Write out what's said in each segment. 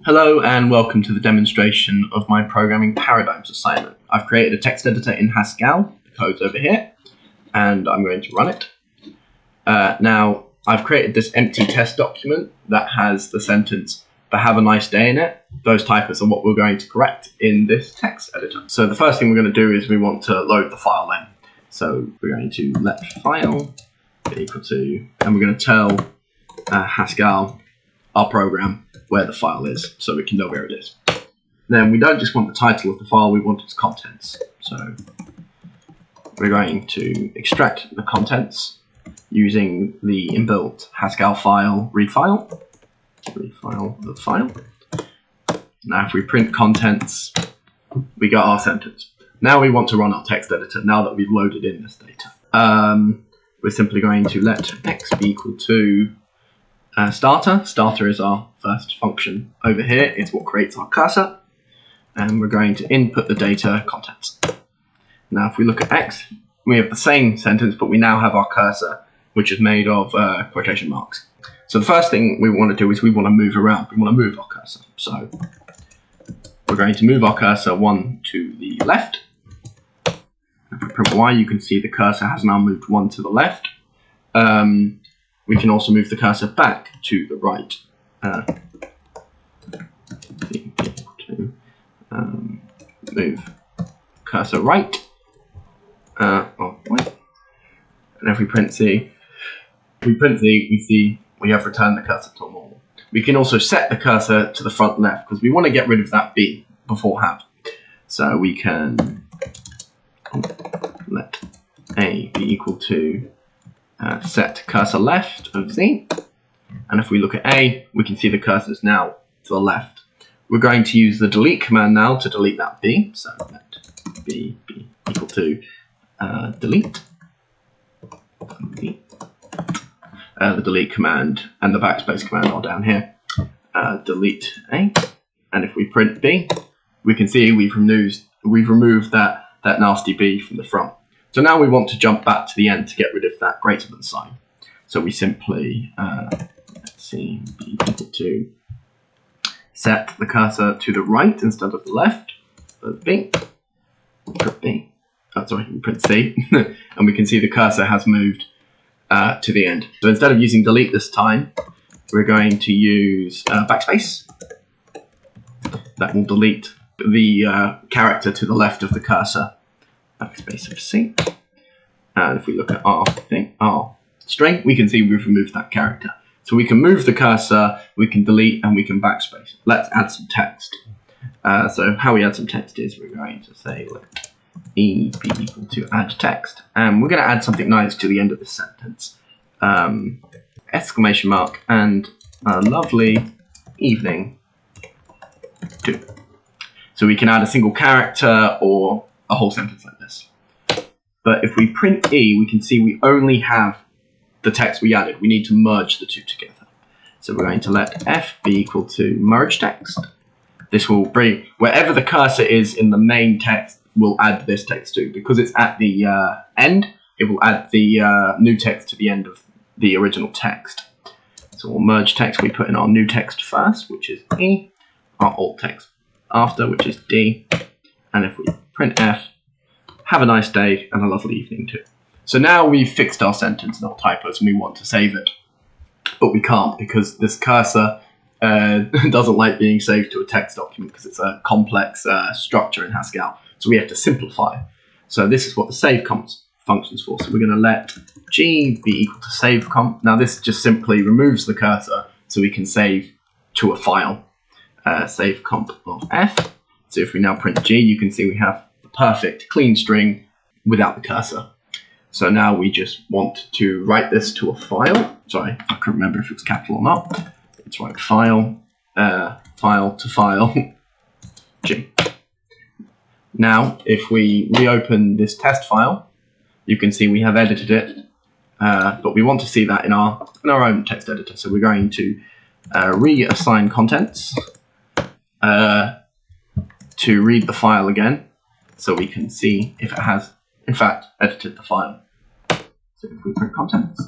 Hello and welcome to the demonstration of my programming paradigms assignment. I've created a text editor in Haskell, the code's over here, and I'm going to run it. Now, I've created this empty test document that has the sentence, "but have a nice day" in it. Those typos are what we're going to correct in this text editor. So the first thing we're going to do is we want to load the file in. So we're going to let file be equal to, and we're going to tell Haskell, our program, where the file is, so we can know where it is. Then we don't just want the title of the file, we want its contents. So we're going to extract the contents using the inbuilt Haskell file read file the file. Now if we print contents, we got our sentence. Now we want to run our text editor now that we've loaded in this data. We're simply going to let x be equal to starter. Starter is our first function over here. It's what creates our cursor. And we're going to input the data contents. Now if we look at x, we have the same sentence, but we now have our cursor, which is made of quotation marks. So the first thing we want to do is we want to move around. We want to move our cursor. So we're going to move our cursor one to the left. If we print y, you can see the cursor has now moved one to the left. We can also move the cursor back to the right. Move cursor right. And if we print C, we see we have returned the cursor to normal. We can also set the cursor to the front left because we want to get rid of that B beforehand. So we can let A be equal to set cursor left of Z, and if we look at A, we can see the cursor is now to the left. We're going to use the delete command now to delete that B, so let B be equal to delete. The delete command and the backspace command are down here. Delete A, and if we print B, we can see we've removed that nasty B from the front. So now we want to jump back to the end to get rid of that greater than sign. So we simply let's see, be equal to set the cursor to the right instead of the left of B. Print B. We print C, and we can see the cursor has moved to the end. So instead of using delete this time, we're going to use backspace. That will delete the character to the left of the cursor. Backspace of C. And if we look at our string, we can see we've removed that character. So we can move the cursor, we can delete, and we can backspace. Let's add some text. So how we add some text is we're going to say let E be equal to add text. And we're going to add something nice to the end of this sentence. Exclamation mark and a lovely evening too. So we can add a single character or a whole sentence like this. But if we print E, we can see we only have the text we added. We need to merge the two together. So we're going to let F be equal to merge text. This will bring, wherever the cursor is in the main text, we'll add this text to. Because it's at the end, it will add the new text to the end of the original text. So we'll merge text. We put in our new text first, which is E, our alt text after, which is D. And if we print F, have a nice day and a lovely evening too. So now we've fixed our sentence and our typos and we want to save it. But we can't because this cursor doesn't like being saved to a text document because it's a complex structure in Haskell. So we have to simplify. So this is what the save function's for. So we're going to let G be equal to save comp. Now this just simply removes the cursor so we can save to a file. Save comp of F. So if we now print G, you can see we have the perfect clean string without the cursor. So now we just want to write this to a file. Sorry, I can't remember if it was capital or not. Let's write file, file to file, G. Now, if we reopen this test file, you can see we have edited it, but we want to see that in our own text editor. So we're going to reassign contents to read the file again, so we can see if it has, in fact, edited the file. So if we print contents,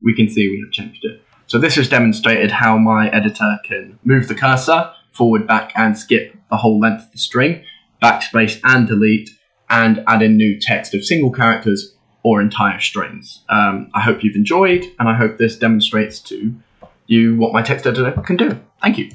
we can see we have changed it. So this has demonstrated how my editor can move the cursor forward, back, and skip the whole length of the string, backspace and delete, and add in new text of single characters or entire strings. I hope you've enjoyed, and I hope this demonstrates to you what my text editor can do. Thank you.